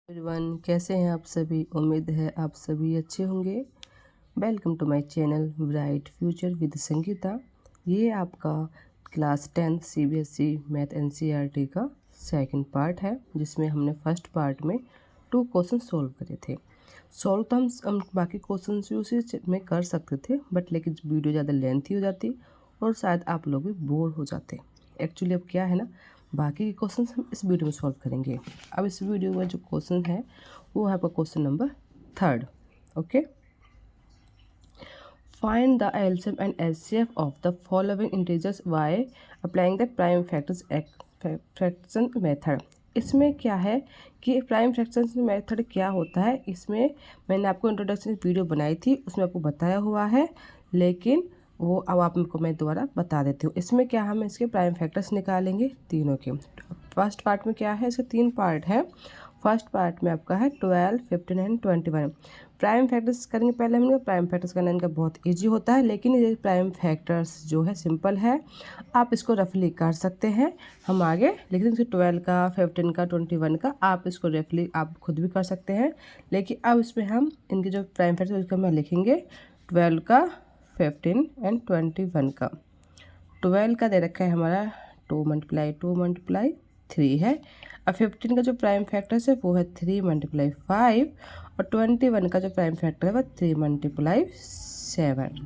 Everyone, कैसे हैं आप सभी। उम्मीद है आप सभी अच्छे होंगे। Welcome to my channel bright future with Sangeeta. ये आपका क्लास 10 सीबीएसई मैथ एनसीईआरटी का सेकंड पार्ट है, जिसमें हमने फर्स्ट पार्ट में 2 क्वेश्चन सोल्व करे थे। सॉल्व तो हम बाकी क्वेश्चन भी उसी में कर सकते थे, बट लेकिन वीडियो ज़्यादा लेंथी हो जाती और शायद आप लोग भी बोर हो जाते। एक्चुअली अब क्या है ना, बाकी के क्वेश्चन हम इस वीडियो में सॉल्व करेंगे। अब इस वीडियो में जो क्वेश्चन है वो है आपका question number 3। Okay, find the LCM and HCF of the following integers by applying the prime factors fraction method. इसमें क्या है कि प्राइम फ्रैक्शन मेथड क्या होता है, इसमें मैंने आपको इंट्रोडक्शन वीडियो बनाई थी, उसमें आपको बताया हुआ है, लेकिन वो अब आपको मैं दोबारा बता देती हूँ। इसमें क्या हम इसके प्राइम फैक्टर्स निकालेंगे तीनों के। फर्स्ट पार्ट में क्या है, इसके 3 पार्ट है। फर्स्ट पार्ट में आपका है 12, 15 एंड 21। प्राइम फैक्टर्स करेंगे पहले हम लोग। प्राइम फैक्टर्स करना इनका बहुत इजी होता है, लेकिन ये प्राइम फैक्टर्स जो है सिंपल है, आप इसको रफली कर सकते हैं। हम आगे लेकिन इसके 12 का, 15 का, 21 का आप इसको रफली आप खुद भी कर सकते हैं। लेकिन अब इसमें हम इनके जो प्राइम फैक्टर्स उसको हम लिखेंगे 12 का, 15 एंड 21 का। 12 का दे रखा है हमारा 2 × 3 है। और 15 का जो प्राइम फैक्टर्स है वो है 3 × 5। और 21 का जो प्राइम फैक्टर है वो 3 × 7।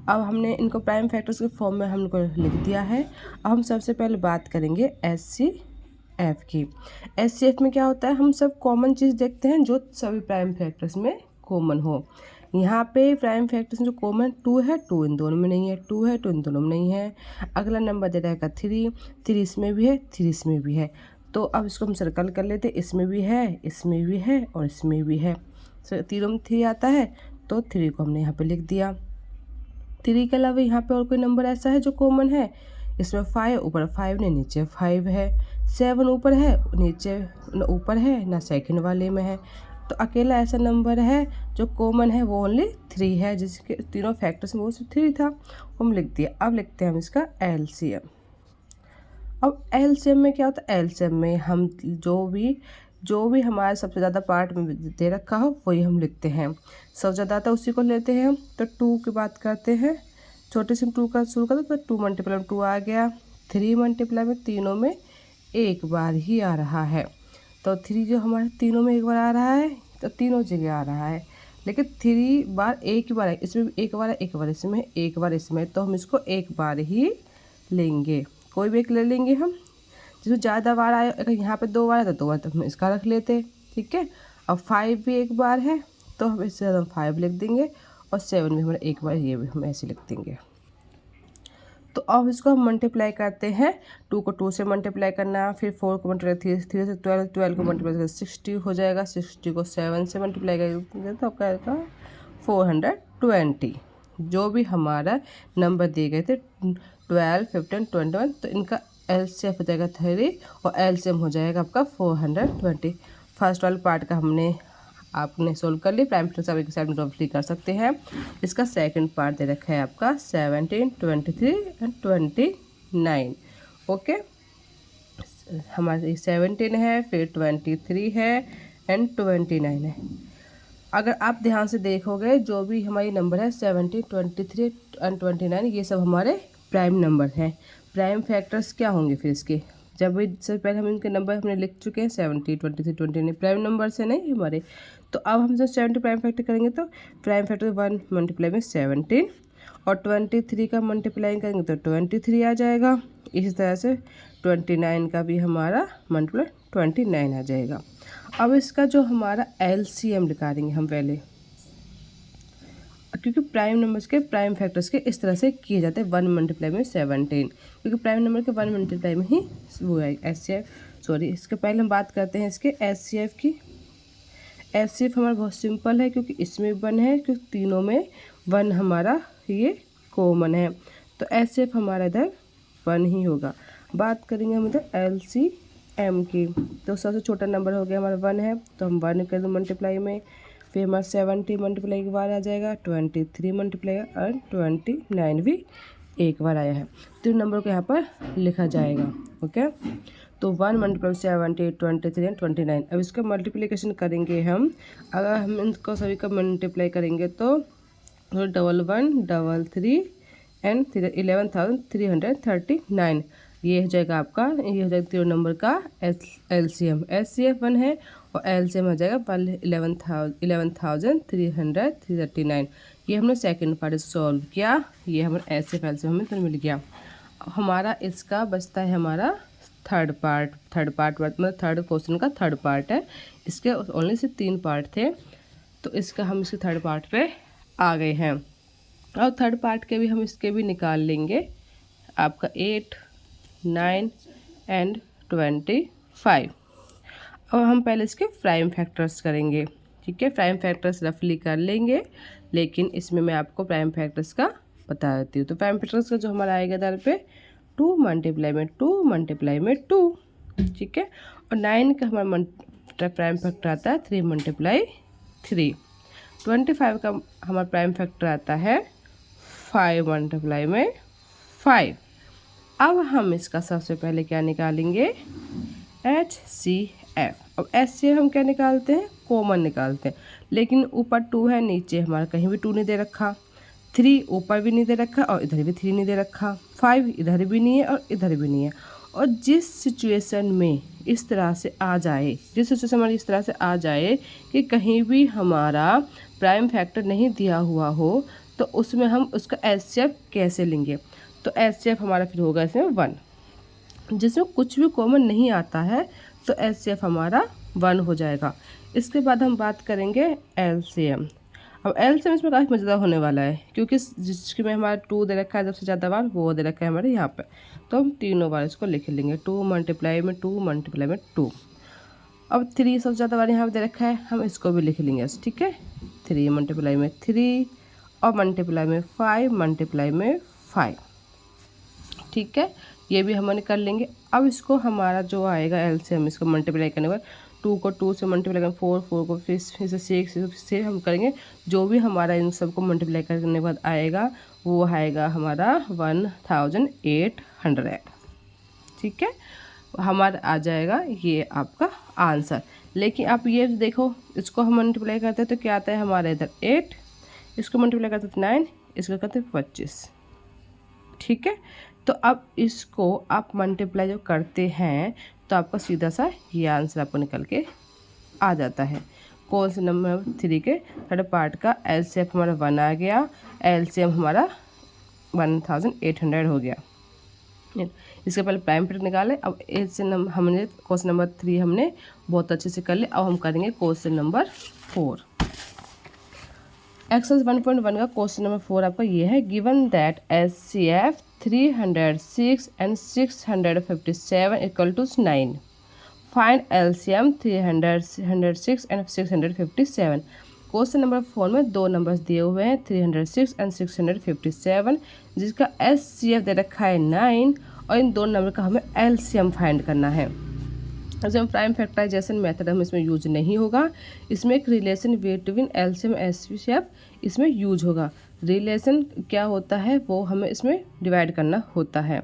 अब हमने इनको प्राइम फैक्टर्स के फॉर्म में हमको लिख दिया है। अब हम सबसे पहले बात करेंगे एचसीएफ की। एचसीएफ में क्या होता है, हम सब कॉमन चीज़ देखते हैं जो सभी प्राइम फैक्टर्स में कॉमन हो। यहाँ पे प्राइम फैक्टर्स जो कॉमन 2 है, 2 इन दोनों में नहीं है, 2 है, 2 इन दोनों में नहीं है। अगला नंबर दे रहेगा 3 इसमें भी है, 3 इसमें भी है। तो अब इसको हम सर्कल कर लेते, इसमें भी है, इसमें भी है और इसमें भी है। तीनों में 3 आता है, तो 3 को हमने यहाँ पे लिख दिया। 3 के अलावा यहाँ पे और कोई नंबर ऐसा है जो कॉमन है, इसमें 5 ऊपर 5 नहीं, नीचे 5 है। 7 ऊपर है, नीचे ऊपर है ना, सेकंड वाले में है। तो अकेला ऐसा नंबर है जो कॉमन है वो ओनली 3 है, जिसके तीनों फैक्टर्स में वो 3 था, हम लिख दिया। अब लिखते हैं हम इसका एलसीएम। अब एलसीएम में क्या होता है, एलसीएम में हम जो भी हमारे सबसे ज़्यादा पार्ट में दे रखा हो वही हम लिखते हैं। सबसे ज़्यादा आता उसी को लेते हैं हम। तो 2 की बात करते हैं, छोटे से 2 का शुरू करते तो 2 × 2 आ गया। 3 × में तीनों में एक बार ही आ रहा है, तो 3 जो हमारे तीनों में एक बार आ रहा है, तो तीनों जगह आ रहा है। लेकिन 3 बार एक ही बार है, इसमें भी एक बार है, एक बार इसमें, एक बार इसमें, तो हम इसको एक बार ही लेंगे। कोई भी एक ले लेंगे हम, जिसमें ज़्यादा बार आए। अगर यहाँ पे 2 बार है तो 2 बार तो हम इसका रख लेते, ठीक है। अब 5 भी एक बार है, तो हम इससे हम 5 लिख देंगे। और 7 भी हमारा एक बार, ये भी हम ऐसे लिख देंगे। तो अब इसको हम मल्टीप्लाई करते हैं। 2 को 2 से मल्टीप्लाई करना, फिर 4 को मल्टीप्लाई, 3 से 12, 12 को मल्टीप्लाई करके 60 हो जाएगा। 60 को 7 से मल्टीप्लाई करेंगे तो आपका आएगा 420। जो भी हमारा नंबर दिए गए थे 12, 15, 21, तो इनका एलसीएम हो जाएगा 3 और एलसीएम हो जाएगा आपका 420। फर्स्ट वाले पार्ट का हमने आपने सोल्व कर ली। प्राइम फैक्टर्स आप एक साइड में रफली कर सकते हैं। इसका सेकंड पार्ट दे रखा है आपका 17, 23 एंड 29। ओके, हमारे 17 है, फिर 23 है एंड 29 है। अगर आप ध्यान से देखोगे जो भी हमारी नंबर है 17, 23 एंड 29, ये सब हमारे प्राइम नंबर हैं। प्राइम फैक्टर्स क्या होंगे फिर इसके, जब भी सबसे पहले हम इनके नंबर हमने लिख चुके हैं 70, 23, 29 प्राइम नंबर से नहीं हमारे। तो अब हम जब 70 प्राइम फैक्टर करेंगे तो प्राइम फैक्टर 1 × 17 और 23 का मल्टीप्लाई करेंगे तो 23 आ जाएगा। इसी तरह से 29 का भी हमारा मल्टीप्लाई 29 आ जाएगा। अब इसका जो हमारा एलसीएम निकालेंगे हम पहले, क्योंकि प्राइम नंबर्स के प्राइम फैक्टर्स के इस तरह से किए जाते हैं 1 × 17, क्योंकि प्राइम नंबर के 1 × में ही वो है एचसीएफ। सॉरी, इसके पहले हम बात करते हैं इसके एचसीएफ की। एचसीएफ हमारा बहुत सिंपल है, क्योंकि इसमें 1 है, क्योंकि तीनों में 1 हमारा ये कॉमन है, तो एचसीएफ हमारा इधर 1 ही होगा। बात करेंगे हम इधर एलसीएम की, तो सबसे छोटा नंबर हो गया हमारा 1 है, तो हम 1 कर दें मल्टीप्लाई में। फिर हमारा 70 मल्टीप्लाई के बाद आ जाएगा 23 मल्टीप्लाई और 29 भी एक बार आया है, तो नंबर को यहाँ पर लिखा जाएगा। ओके, तो 1 मल्टीप्लाई 70, 23 एंड 29। अब इसका मल्टीप्लिकेशन करेंगे हम। अगर हम इनको सभी का मल्टीप्लाई करेंगे तो 1133 एंड 11,339। ये हो जाएगा आपका, ये हो जाएगा 0 नंबर का LCM। SCF 1 है और LCM हो जाएगा 11,339। ये हमने सेकंड पार्ट सॉल्व किया। ये हमारा SCF LCM हमें तो मिल गया। हमारा इसका बचता है हमारा थर्ड पार्ट मतलब थर्ड क्वेश्चन का थर्ड पार्ट है। इसके ओनली से 3 पार्ट थे, तो इसका हम इसके थर्ड पार्ट पे आ गए हैं। और थर्ड पार्ट के भी हम इसके भी निकाल लेंगे, आपका 8, 9 एंड 25। अब हम पहले इसके प्राइम फैक्टर्स करेंगे। ठीक है, प्राइम फैक्टर्स रफली कर लेंगे, लेकिन इसमें मैं आपको प्राइम फैक्टर्स का बता देती हूँ। तो प्राइम फैक्टर्स का जो हमारा आएगा दर पे 2 मल्टीप्लाई में 2 मल्टीप्लाई में 2। ठीक है, और 9 का हमारा प्राइम फैक्टर आता है 3 मल्टीप्लाई 3। 25 का हमारा प्राइम फैक्टर आता है 5 मल्टीप्लाई में 5। अब हम इसका सबसे पहले क्या निकालेंगे, HCF। अब HCF हम क्या निकालते हैं, कॉमन निकालते हैं। लेकिन ऊपर 2 है, नीचे हमारा कहीं भी 2 नहीं दे रखा, 3 ऊपर भी नहीं दे रखा और इधर भी 3 नहीं दे रखा, 5 इधर भी नहीं है और इधर भी नहीं है। और जिस सिचुएशन में इस तरह से आ जाए, जिस सिचुएशन में इस तरह से आ जाए कि कहीं भी हमारा प्राइम फैक्टर नहीं दिया हुआ हो, तो उसमें हम उसका HCF कैसे लेंगे। तो HCF हमारा फिर होगा इसमें 1। जिसमें कुछ भी कॉमन नहीं आता है तो HCF हमारा 1 हो जाएगा। इसके बाद हम बात करेंगे LCM। अब LCM इसमें काफ़ी मज़ेदार होने वाला है, क्योंकि जिसके में हमारा 2 दे रखा है सबसे ज़्यादा बार, वो दे रखा है हमारे यहाँ पे। तो हम तीनों बार इसको लिख लेंगे, 2 मल्टीप्लाई में 2 मल्टीप्लाई में 2। अब 3 सबसे ज़्यादा बार यहाँ पे दे रखा है, हम इसको भी लिख लेंगे। ठीक है, 3 मल्टीप्लाई में 3 और मल्टीप्लाई में 5 मल्टीप्लाई में 5। ठीक है, ये भी हम कर लेंगे। अब इसको हमारा जो आएगा LCM, इसको मल्टीप्लाई करने पर 2 को 2 से मल्टीप्लाई करेंगे, 4 को फिर से 6 से हम करेंगे। जो भी हमारा इन सबको मल्टीप्लाई करने के बाद आएगा वो आएगा हमारा 1800। ठीक है, हमारा आ जाएगा ये आपका आंसर। लेकिन आप ये देखो, इसको हम मल्टीप्लाई करते हैं तो क्या आता है हमारे इधर 8, इसको मल्टीप्लाई करते हैं 9, इसको करते हैं 25। ठीक है, तो अब इसको आप मल्टीप्लाई जो करते हैं तो आपका सीधा सा ये आंसर आपको निकल के आ जाता है। क्वेश्चन नंबर 3 के थर्ड पार्ट का LCF हमारा 1 आ गया, LCM हमारा 1800 हो गया। इसके पहले प्राइम फैक्टर निकाले। अब हमने क्वेश्चन नंबर 3 हमने बहुत अच्छे से कर लिया। अब हम करेंगे क्वेश्चन नंबर 4। एक्सरसाइज 1.1 का क्वेश्चन नंबर 4 आपका ये है, given that HCF 306 and 657 equal to 9। Find LCM 306 and 657। Question number 4 में 2 नंबर्स दिए हुए हैं, 306 एंड 657, जिसका HCF दे रखा है 9 और इन 2 नंबर का हमें LCM फाइंड करना है। इसमें प्राइम फैक्टराइजेशन मेथड हम इसमें यूज नहीं होगा। इसमें एक रिलेशन बिटवीन LCM HCF इसमें यूज होगा। रिलेशन क्या होता है वो हमें इसमें डिवाइड करना होता है।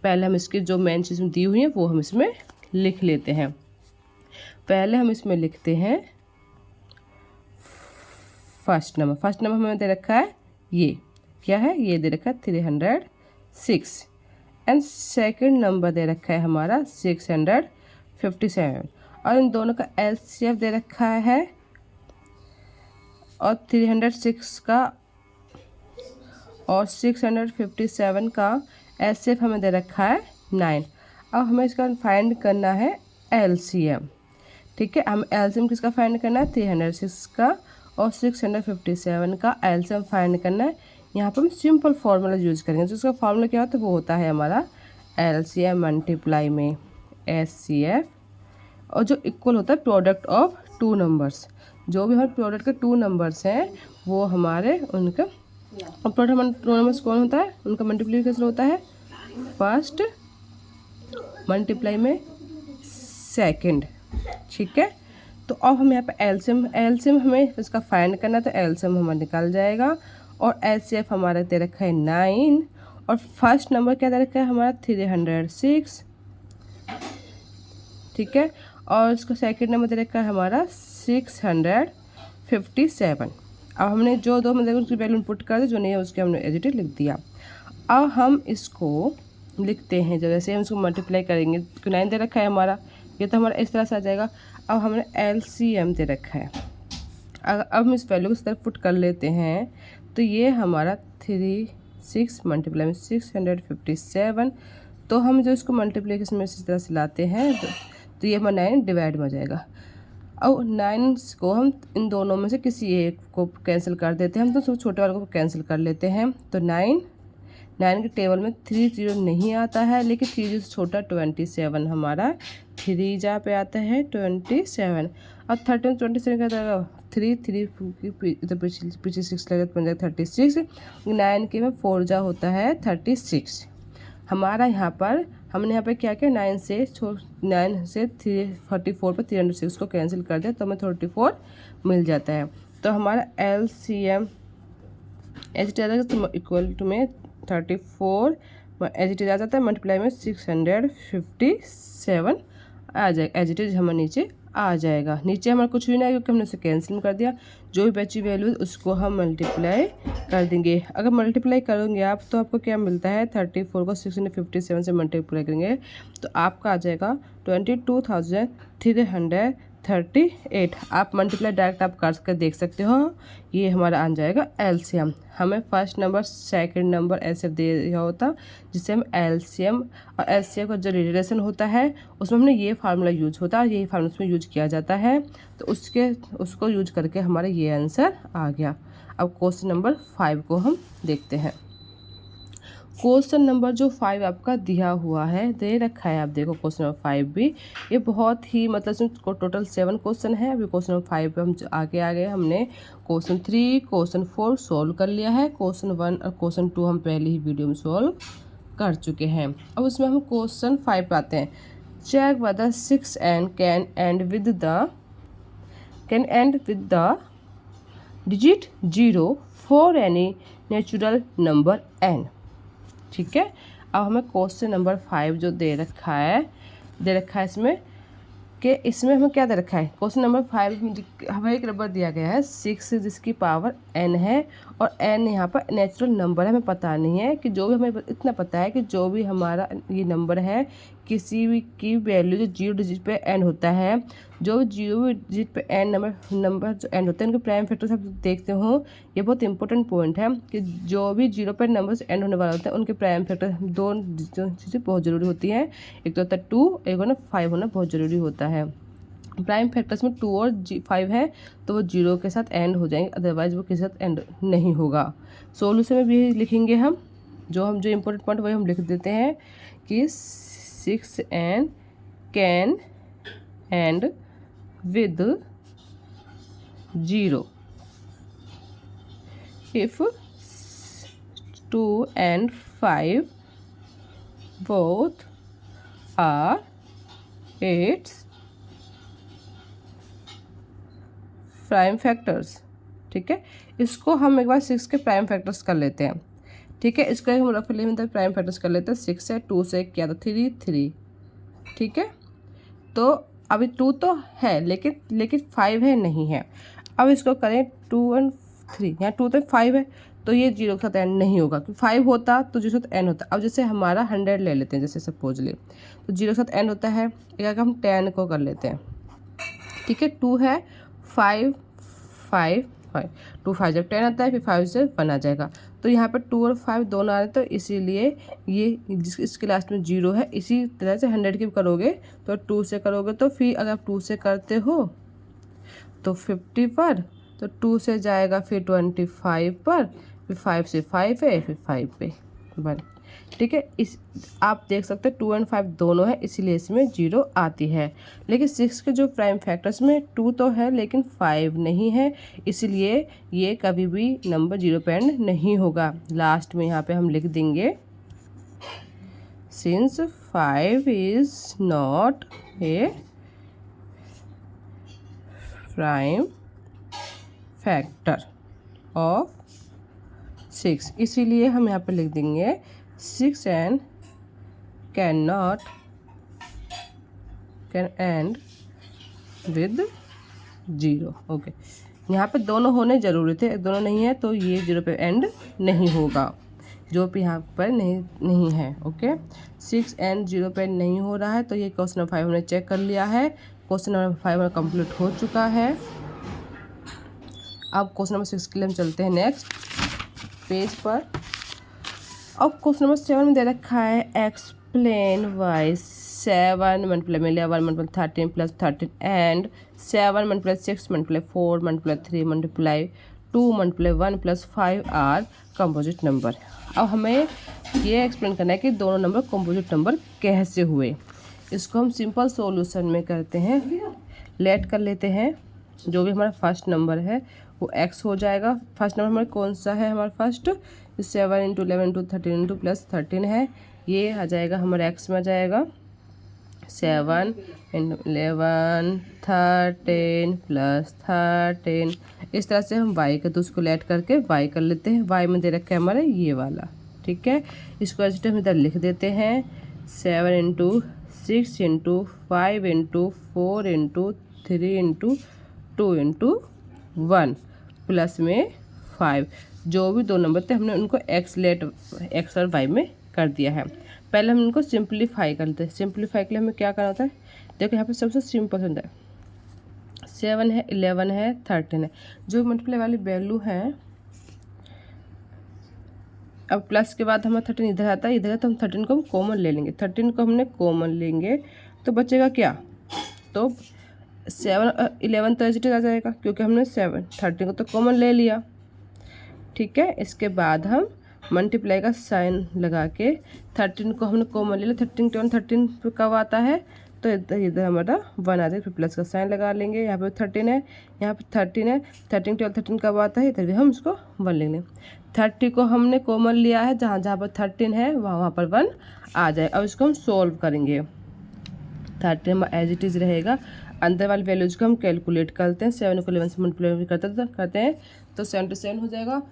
पहले हम इसकी जो मेन चीज़ दी हुई है वो हम इसमें लिख लेते हैं। पहले हम इसमें लिखते हैं फर्स्ट नंबर हमें दे रखा है, ये क्या है, ये दे रखा है 306 एंड सेकंड नंबर दे रखा है हमारा 657 और इन दोनों का LCF दे रखा है और 306 का और 657 का LCF हमें दे रखा है 9। अब हमें इसका फाइंड करना है LCM। ठीक है, हम LCM किसका फाइंड करना है, 306 का और 657 का LCM फाइंड करना है। यहाँ पर हम सिंपल फार्मूला यूज़ करेंगे, जिसका फार्मूला क्या होता है वो होता है हमारा LCM मल्टीप्लाई में HCF और जो इक्वल होता है प्रोडक्ट ऑफ 2 नंबर्स। जो भी हमारे प्रोडक्ट के 2 नंबर्स हैं वो हमारे उनका प्रोडक्ट 2 नंबर्स कौन होता है, उनका मल्टीप्लिकेशन होता है फर्स्ट मल्टीप्लाई में सेकंड। ठीक है, तो अब हम यहाँ पे LCM हमें इसका फाइंड करना, तो LCM हमारा निकल जाएगा और HCF हमारा दे रखा है 9 और फर्स्ट नंबर क्या दे रखा है हमारा 306 ठीक है। और इसका सेकंड नंबर दे रखा है हमारा 657। अब हमने जो दो मतलब उसकी वैल्यू इनपुट कर दी, जो नहीं है उसके हमने एज इट इज लिख दिया। अब हम इसको लिखते हैं, जैसे हम इसको मल्टीप्लाई करेंगे, 9 दे रखा है हमारा, ये तो हमारा इस तरह से आ जाएगा। अब हमने LCM दे रखा है, अब हम इस वैल्यू को इस तरफ पुट कर लेते हैं, तो ये हमारा 6 मल्टीप्लाई में 657। तो हम जो इसको मल्टीप्लिकेशन में इस तरह से लाते हैं तो ये हमारा 9 डिवाइड में हो जाएगा। और 9 को हम इन दोनों में से किसी एक को कैंसिल कर देते हैं, हम तो सब छोटे वाले को कैंसिल कर लेते हैं। तो 9 के टेबल में 3 0 नहीं आता है, लेकिन 3 से छोटा 27 हमारा 3 जा पे आता है 27। और 13 27 का जाएगा 3 इधर पीछे 6 लगेगा तो बन जाएगा 36। 9 के में 4 जा होता है 36। हमारा यहाँ पर हमने यहाँ पे क्या किया, 9 से 34 पर 306 को कैंसिल कर दिया, तो हमें 34 मिल जाता है। तो हमारा LCM एच टी आ जाएगा तो इक्वल टू में 34 एच टी आ जाता है, मल्टीप्लाई में 657 आ जाएगा, एज इट इज हमारे नीचे आ जाएगा। नीचे हमारा कुछ भी नहीं क्योंकि हमने उसे कैंसिल कर दिया, जो भी बची वैल्यू उसको हम मल्टीप्लाई कर देंगे। अगर मल्टीप्लाई करोगे आप तो आपको क्या मिलता है, 34 को 657 से मल्टीप्लाई करेंगे तो आपका आ जाएगा 22,338। आप मल्टीप्लाई डायरेक्ट आप कर देख सकते हो, ये हमारा आ जाएगा LCM। हमें फर्स्ट नंबर सेकंड नंबर ऐसे दे दिया होता, जिससे हम LCM और LCM का जो रिलेशन होता है उसमें हमने ये फार्मूला यूज होता है, यही फार्मूला उसमें यूज किया जाता है, तो उसको यूज करके हमारा ये आंसर आ गया। अब क्वेश्चन नंबर 5 को हम देखते हैं। क्वेश्चन नंबर जो 5 आपका दिया हुआ है, दे रखा है, आप देखो क्वेश्चन नंबर 5 भी, ये बहुत ही मतलब इसमें टोटल 7 क्वेश्चन है। अभी क्वेश्चन नंबर 5 पे हम आगे आ गए, हमने क्वेश्चन 3 क्वेश्चन 4 सॉल्व कर लिया है। क्वेश्चन 1 और क्वेश्चन 2 हम पहले ही वीडियो में सॉल्व कर चुके हैं। अब उसमें हम क्वेश्चन 5 पे आते हैं। Check whether 6n can and with the digit 0 for any natural number n। ठीक है। अब हमें क्वेश्चन नंबर 5 जो दे रखा है इसमें हमें क्या दे रखा है, क्वेश्चन नंबर 5 में हमें एक नंबर दिया गया है 6 जिसकी पावर n है, और n यहाँ पर नेचुरल नंबर है। हमें पता नहीं है कि जो भी, हमें इतना पता है कि जो भी हमारा ये नंबर है, किसी भी की वैल्यू जो 0 डिजिट पे n होता है, जो 0 डिजिट पे n नंबर जो n होते हैं उनके प्राइम फैक्टर्स आप देखते हो। ये बहुत इंपॉर्टेंट पॉइंट है कि जो भी 0 पे नंबर n होने वाले होते हैं उनके प्राइम फैक्टर दो चीज़ें बहुत ज़रूरी होती हैं, एक तो होता है 2, एक होना 5 होना बहुत ज़रूरी होता है। प्राइम फैक्टर्स में 2 और 5 है तो वो 0 के साथ एंड हो जाएंगे, अदरवाइज वो किसी साथ एंड नहीं होगा। सोल्यूशन में भी लिखेंगे हम जो इम्पोर्टेंट पॉइंट वही हम लिख देते हैं कि 6n can and with 0 if 2 and 5 both are its prime factors. ठीक है, इसको हम एक बार 6 के प्राइम फैक्टर्स कर लेते हैं। ठीक है, इसको हम रफ में प्राइम फैक्टर्स कर लेते हैं। 6 है, 2 से क्या था 3। ठीक है, तो अभी 2 तो है लेकिन 5 है नहीं है। अब इसको करें 2 और 3, यहाँ 2 तो 5 है तो ये 0 के साथ एंड नहीं होगा, क्योंकि 5 होता तो 0 के साथ एंड होता। अब जैसे हमारा 100 ले लेते हैं, जैसे सपोजली तो 0 के साथ एंड होता है। एक हम 10 को कर लेते हैं। ठीक है, 2 है, 5 2 5 जब 10 आता है फिर 5 से 1 आ जाएगा। तो यहाँ पर 2 और 5 दोनों आ रहे, तो इसीलिए ये इसके लास्ट में 0 है। इसी तरह से 100 की करोगे तो 2 से करोगे, तो फिर अगर आप 2 से करते हो तो 50 पर, तो 2 से जाएगा फिर 25 पर, फिर 5 से 5 है, फिर 5 पे 1। ठीक है, इस आप देख सकते हैं 2 और 5 दोनों है, इसीलिए इसमें 0 आती है। लेकिन 6 के जो प्राइम फैक्टर्स में 2 तो है लेकिन 5 नहीं है, इसलिए ये कभी भी नंबर 0 पे एंड नहीं होगा। लास्ट में यहाँ पे हम लिख देंगे since 5 is not a prime factor of 6, इसीलिए हम यहाँ पे लिख देंगे 6n can not can and with 0। Okay, यहाँ पे दोनों होने ज़रूरी थे, दोनों नहीं है तो ये 0 पे एंड नहीं होगा, जो भी यहाँ पर नहीं है। ओके, 6 एंड 0 पे नहीं हो रहा है, तो ये क्वेश्चन नंबर 5 हमने चेक कर लिया है। क्वेश्चन नंबर 5 हमारा कंप्लीट हो चुका है। अब क्वेश्चन नंबर 6 के लिए हम चलते हैं नेक्स्ट पेज पर। अब क्वेश्चन नंबर 7 में दे रखा है एक्सप्लेन वाई 7 मल्टीप्लाई में 11 multiply 13 plus 13 and 7 multiply 6 multiply 4 multiply 3 multiply 2 multiply 1 plus 5 are composite number. अब हमें ये एक्सप्लेन करना है कि दोनों नंबर कंपोजिट नंबर कैसे हुए। इसको हम सिंपल सॉल्यूशन में करते हैं, लेट कर लेते हैं। जो भी हमारा फर्स्ट नंबर है वो x हो जाएगा। फर्स्ट नंबर हमारा कौन सा है, हमारा first 7 into 11 into 13 into plus 13 है, ये आ जाएगा हमारा x में आ जाएगा 7 इंटू 11 13 प्लस 13। इस तरह से हम y का तो उसको लेट करके y कर लेते हैं। y में दे रखा है हमारा ये वाला, ठीक है। इसको ऐसे हम इधर लिख देते हैं 7 into 6 into 5 into 4 into 3 into 2 into 1 plus में 5। जो भी दो नंबर थे हमने उनको x और y में कर दिया है। पहले हम इनको सिंप्लीफाई करते हैं। सिंप्लीफाई के लिए हमें क्या करना होता है, देखो यहाँ पे सबसे सिंपल होता है 7 है 11 है 13 है, जो मल्टीप्लाई वाली वैल्यू है। अब प्लस के बाद हमारा 13 इधर आता है, इधर है तो हम 13 को हम कॉमन ले लेंगे। 13 को हमने कॉमन लेंगे तो बचेगा क्या, तो 7 11 तो एज आ जाएगा क्योंकि हमने 13 को तो कॉमन ले लिया, ठीक है। इसके बाद हम मल्टीप्लाई का साइन लगा के 13 को हमने कॉमन ले लिया। 13 टेन 13 पे कब आता है, तो इधर हमारा 1 आ जाए, फिर प्लस का साइन लगा लेंगे। यहाँ पे 13 है, यहाँ पे 13 है, 13 12 13 कब आता है, इधर भी हम उसको 1 लेंगे। 30 को हमने कॉमन लिया है, जहाँ जहाँ पर 13 है वहाँ पर 1 आ जाए। अब इसको हम सोल्व करेंगे। 13 एज इट इज़ रहेगा, अंदर वाली वैल्यूज को हम कैलकुलेट करते हैं। 7 को 11 से मल्टीप्लाई करते हैं तो 77 हो जाएगा।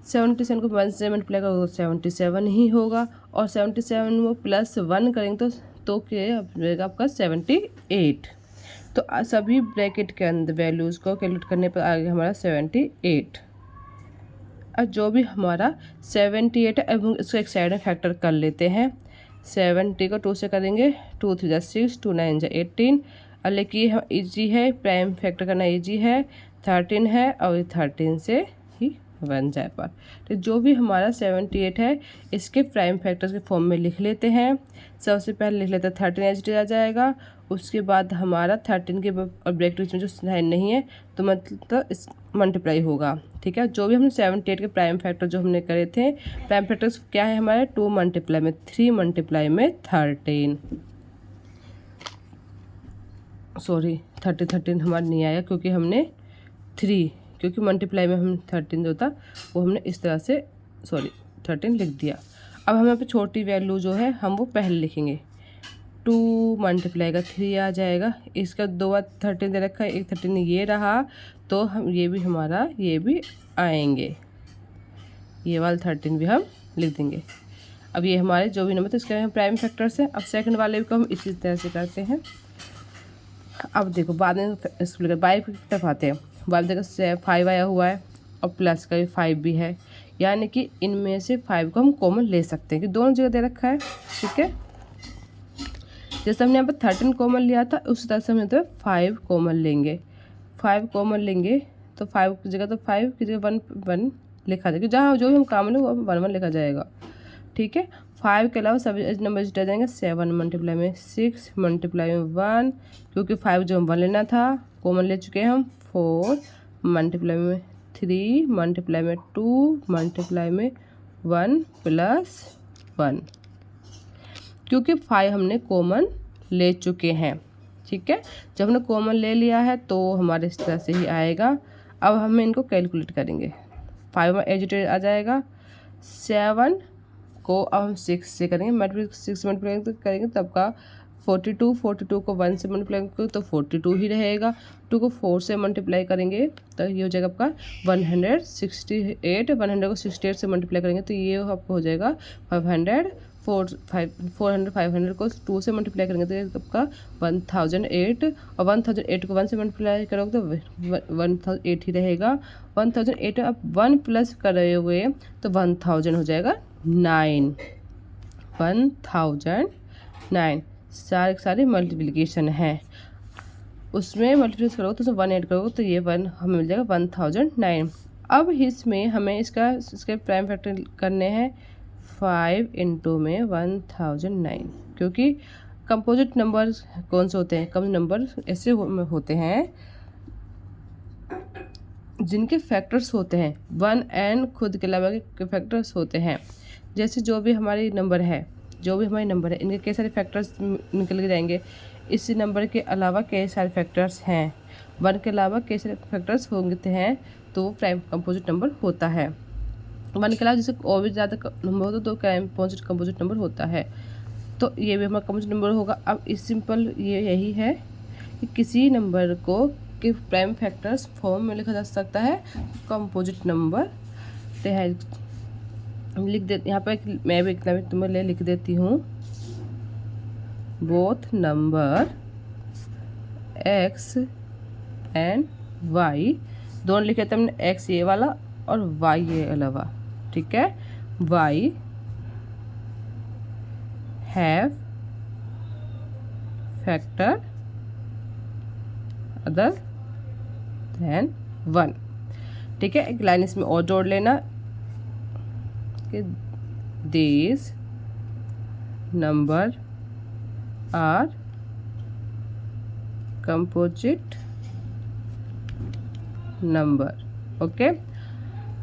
77 को 1 से मल्टीप्लाई करोगे तो 77 ही होगा, और 77 वो प्लस 1 करेंगे तो क्या रहेगा आपका 78। तो सभी ब्रैकेट के अंदर वैल्यूज़ को कैलकुलेट करने पर आ गया हमारा 78। और जो भी हमारा 78 है अब इसको एक साइड में फैक्टर कर लेते हैं। 70 को 2 से करेंगे, 2 3 जा 6, 2 9 जा 18। और लेकिन ईजी है, प्राइम फैक्टर करना ईजी है। 13 है और 13 से ही बन जाए पर, तो जो भी हमारा 78 है इसके प्राइम फैक्टर्स के फॉर्म में लिख लेते हैं। सबसे पहले लिख लेते हैं 13 एच आ जाएगा। उसके बाद हमारा 13 के और ब्रैकेट में जो साइन नहीं है तो मतलब इस मल्टीप्लाई होगा, ठीक है। जो भी हमने 78 के प्राइम फैक्टर जो हमने करे थे, प्राइम फैक्टर्स क्या है हमारे 2 मल्टीप्लाई में 3 मल्टीप्लाई में 13, सॉरी 13 हमारा नहीं आया क्योंकि हमने 3, क्योंकि मल्टीप्लाई में हम 13 जो था वो हमने इस तरह से 13 लिख दिया। अब हम यहाँ पे छोटी वैल्यू जो है हम वो पहले लिखेंगे। 2 मल्टीप्लाई का 3 आ जाएगा, इसका 2 बार 13 दे रखा है, एक 13 ये रहा, तो हम ये भी हमारा ये भी आएंगे, ये वाला 13 भी हम लिख देंगे। अब ये हमारे जो भी नंबर थे इसके प्राइम फैक्टर्स हैं। अब सेकंड वाले को हम इसी तरह से करते हैं। अब देखो बाद में बाई की तरफ आते हैं। बाद में देखो 5 आया हुआ है और प्लस का भी 5 भी है, यानी कि इनमें से 5 को हम कॉमन ले सकते हैं कि दोनों जगह दे रखा है, ठीक है। जैसे हमने यहाँ पर 13 कॉमन लिया था उसी तरह से हम तो 5 कॉमन लेंगे। 5 कॉमन लेंगे तो 5 की जगह तो 5 की जगह 1 लिखा जाएगा, जहाँ जो भी हम कॉमन है वो 1 लिखा जाएगा, ठीक है। 5 के अलावा सभी नंबर जुट जाएंगे। 7 मल्टीप्लाई में 6 मल्टीप्लाई में 1, क्योंकि 5 जो हम 1 लेना था कॉमन ले चुके हैं हम। 4 मल्टीप्लाई में 3 मल्टीप्लाई में 2 मल्टीप्लाई में 1 प्लस 1, क्योंकि 5 हमने कॉमन ले चुके हैं, ठीक है। जब हमने कॉमन ले लिया है तो हमारे इस तरह से ही आएगा। अब हम इनको कैलकुलेट करेंगे। 5 एजिटेड आ जाएगा। 7 को अब हम 6 से करेंगे, मल्टीप्लाई 6 मल्टीप्लाई करेंगे तब का 42, 42 को 1 से मल्टीप्लाई करेंगे तो 42 ही रहेगा। 2 को 4 से मल्टीप्लाई करेंगे तो ये हो जाएगा आपका 168। 100 को 68 से मल्टीप्लाई करेंगे तो ये आपको हो जाएगा 400 500 को 2 से मल्टीप्लाई करेंगे तो ये आपका 1008, और 1008 को 1 से मल्टीप्लाई करोगे तो 1008 ही रहेगा। 1008 अब 1 प्लस कर रहे हुए तो 1000 हो जाएगा 9, 1009। सारी मल्टीप्लिकेशन है, उसमें मल्टीप्लाई करोगे तो उसमें 1 ऐड करोगे तो ये 1 हमें मिल जाएगा 1009। अब इसमें हमें इसके प्राइम फैक्टर करने हैं 5 इंटू में 1009, क्योंकि कंपोजिट नंबर कौन से होते हैं? कम नंबर ऐसे होते हैं जिनके फैक्टर्स होते हैं 1 एंड खुद के अलावा के फैक्टर्स होते हैं। जैसे जो भी हमारे नंबर है इनके कई सारे फैक्टर्स निकल के जाएंगे। इस नंबर के अलावा कई सारे फैक्टर्स हैं, 1 के अलावा कई सारे फैक्टर्स होते हैं, तो वो प्राइम कंपोजिट नंबर होता है। 1 के अलावा जैसे और भी ज़्यादा नंबर होता तो कंपोजिट नंबर होता है, तो ये भी हमारा कंपोजिट नंबर होगा। अब इस सिंपल ये यही है कि किसी नंबर को के प्राइम फैक्टर्स फॉर्म में लिखा जा सकता है कंपोजिट नंबर। लिख दे यहाँ पर मैं भी तुम्हें लिख देती हूँ। Both number x and y, दोनों लिखे थे हमने, x ये वाला और y ये अलावा, ठीक है। y have factor other than 1, ठीक है। एक लाइन इसमें और जोड़ लेना कि these number are composite number, okay.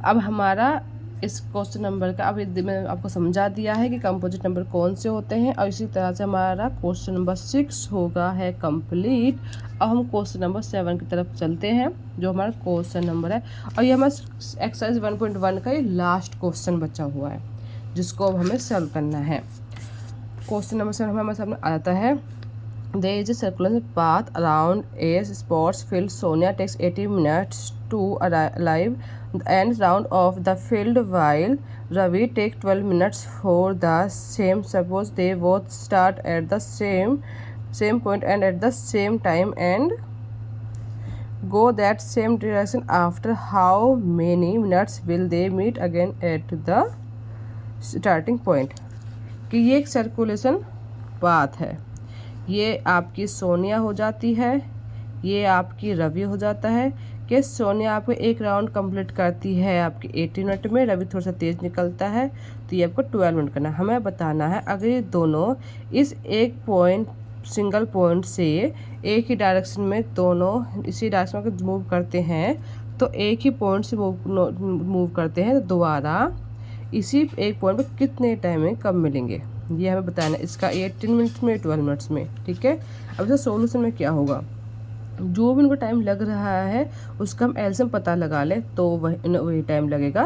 अब हमारा इस क्वेश्चन नंबर का अब मैंने आपको समझा दिया है कि कंपोजिट नंबर कौन से होते हैं, और इसी तरह से हमारा क्वेश्चन नंबर 6 होगा है कंप्लीट। अब हम क्वेश्चन नंबर 7 की तरफ चलते हैं, जो हमारा क्वेश्चन नंबर है, और ये हमारा एक्सरसाइज 1.1 का ये लास्ट क्वेश्चन बचा हुआ है, जिसको अब हमें सॉल्व करना है। क्वेश्चन नंबर 7 हमारे सामने आ जाता है। There is a circular path around a sports field. Sonia takes 80 minutes to arrive and round of the field, while Ravi takes 12 minutes for the same. Suppose they both start at the same point and at the same time and go that same direction. After how many minutes will they meet again at the starting point? कि ये एक circulation path है, ये आपकी सोनिया हो जाती है, ये आपकी रवि हो जाता है। कि सोनिया आपको एक राउंड कंप्लीट करती है आपकी 80 मिनट में, रवि थोड़ा सा तेज़ निकलता है तो ये आपको 12 मिनट करना है। हमें बताना है अगर ये दोनों इस एक सिंगल पॉइंट से एक ही डायरेक्शन में दोनों इसी डायरेक्शन में मूव करते हैं, तो एक ही पॉइंट से मूव करते हैं तो दोबारा इसी एक पॉइंट पर कितने टाइम में कब मिलेंगे, ये हमें बताना है। इसका 18 मिनट्स में 12 मिनट्स में, ठीक है। अब इसका सोल्यूशन में क्या होगा, जो भी उनको टाइम लग रहा है उसका हम एलसीएम पता लगा लें तो वही टाइम लगेगा,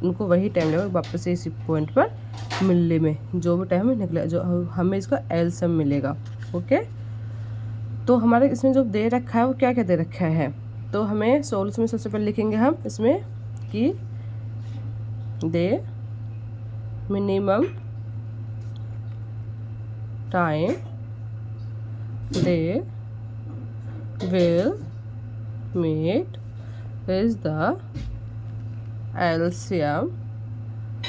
उनको वही टाइम लगेगा वापस से इसी पॉइंट पर मिलने में, जो भी टाइम निकले जो हमें इसका एलसीएम मिलेगा, ओके। तो हमारे इसमें जो दे रखा है वो क्या क्या दे रखा है, तो हमें सोल्यूशन में सबसे पहले लिखेंगे हम इसमें कि they minimum time they will meet is the LCM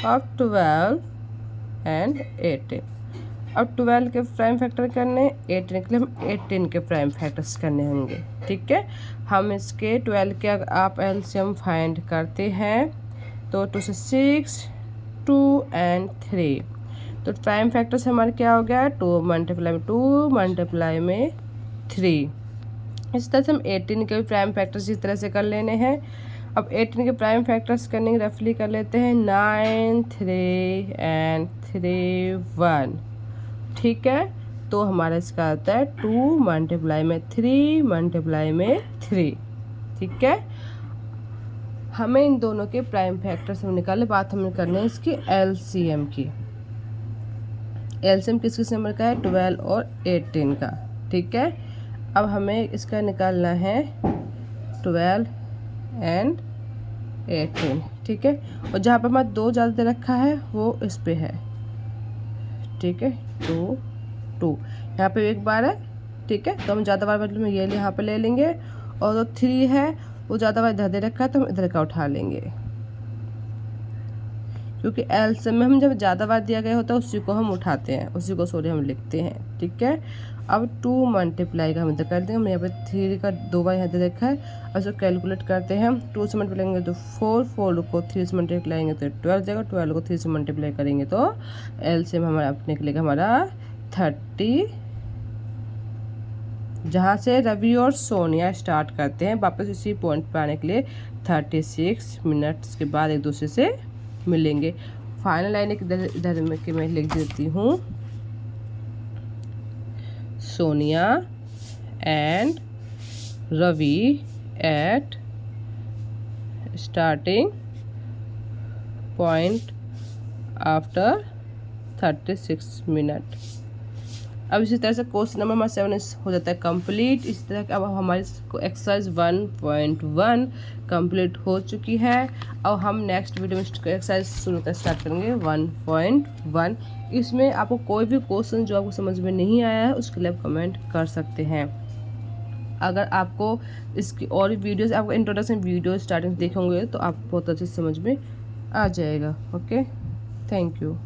of 12 and 18। अब 12 के प्राइम फैक्टर करने, 18 के लिए हम 18 के प्राइम फैक्टर्स करने होंगे, ठीक है। हम इसके 12 के आप LCM फाइंड करते हैं तो 2 से 6, 2 and 3, तो प्राइम फैक्टर्स हमारे क्या हो गया, 2 मल्टीप्लाई में 2 मल्टीप्लाई में 3। इस तरह से हम 18 के भी प्राइम फैक्टर्स इस तरह से कर लेने हैं। अब 18 के प्राइम फैक्टर्स करने के रफली कर लेते हैं 9, 3 and 3, 1, ठीक है। तो हमारा इसका आता है 2 मल्टीप्लाई में 3 मल्टीप्लाई में 3, ठीक है। हमें इन दोनों के प्राइम फैक्टर्स हम निकाले, बात हमें करनी है इसकी एलसीएम की। एलसीएम किस नंबर का है, 12 और 18 का, ठीक है। अब हमें इसका निकालना है 12 and 18, ठीक है। और जहाँ पर हमारा 2 ज़्यादा रखा है वो इस पे है, ठीक है, 2 2 यहाँ पे एक बार है, ठीक है, तो हम ज़्यादा बार मतलब ये यहाँ पे ले लेंगे, और जो 3 है वो ज़्यादा बार इधर दे रखा है तो हम इधर का उठा लेंगे, क्योंकि एलसीएम में हम जब ज़्यादा बार दिया गया होता है उसी को हम उठाते हैं, उसी को सॉरी हम लिखते हैं, ठीक है। अब 2 मल्टीप्लाई का हम इधर कर देंगे, हमने यहाँ पे 3 का 2 बार यहाँ दे रखा है, और इसको कैलकुलेट करते हैं हम। 2 से मल्टीप्लाई करेंगे तो 4, 4 को 3 से मल्टीप्लाई करेंगे तो 12 जाएगा, 12 को 3 से मल्टीप्लाई करेंगे तो एलसीएम हमारा निकलेगा हमारा 30। जहाँ से रवि और सोनिया स्टार्ट करते हैं वापस इसी पॉइंट पर आने के लिए 36 मिनट्स के बाद एक दूसरे से मिलेंगे। फाइनल लाइन एक इधर में कि मैं लिख देती हूँ, Sonia and Ravi at starting point after 36 minute. अब इसी तरह से क्वेश्चन नंबर 7 हो जाता है कंप्लीट। इसी तरह के अब हमारी एक्सरसाइज 1.1 कंप्लीट हो चुकी है। अब हम नेक्स्ट वीडियो में एक्सरसाइज शुरू कर स्टार्ट करेंगे 1.1। इसमें आपको कोई भी क्वेश्चन जो आपको समझ में नहीं आया है उसके लिए आप कमेंट कर सकते हैं। अगर आपको इसकी और वीडियोस, आपको इंट्रोडक्शन वीडियो स्टार्टिंग देखे होंगे तो आपको बहुत अच्छे से समझ में आ जाएगा। Okay, thank you.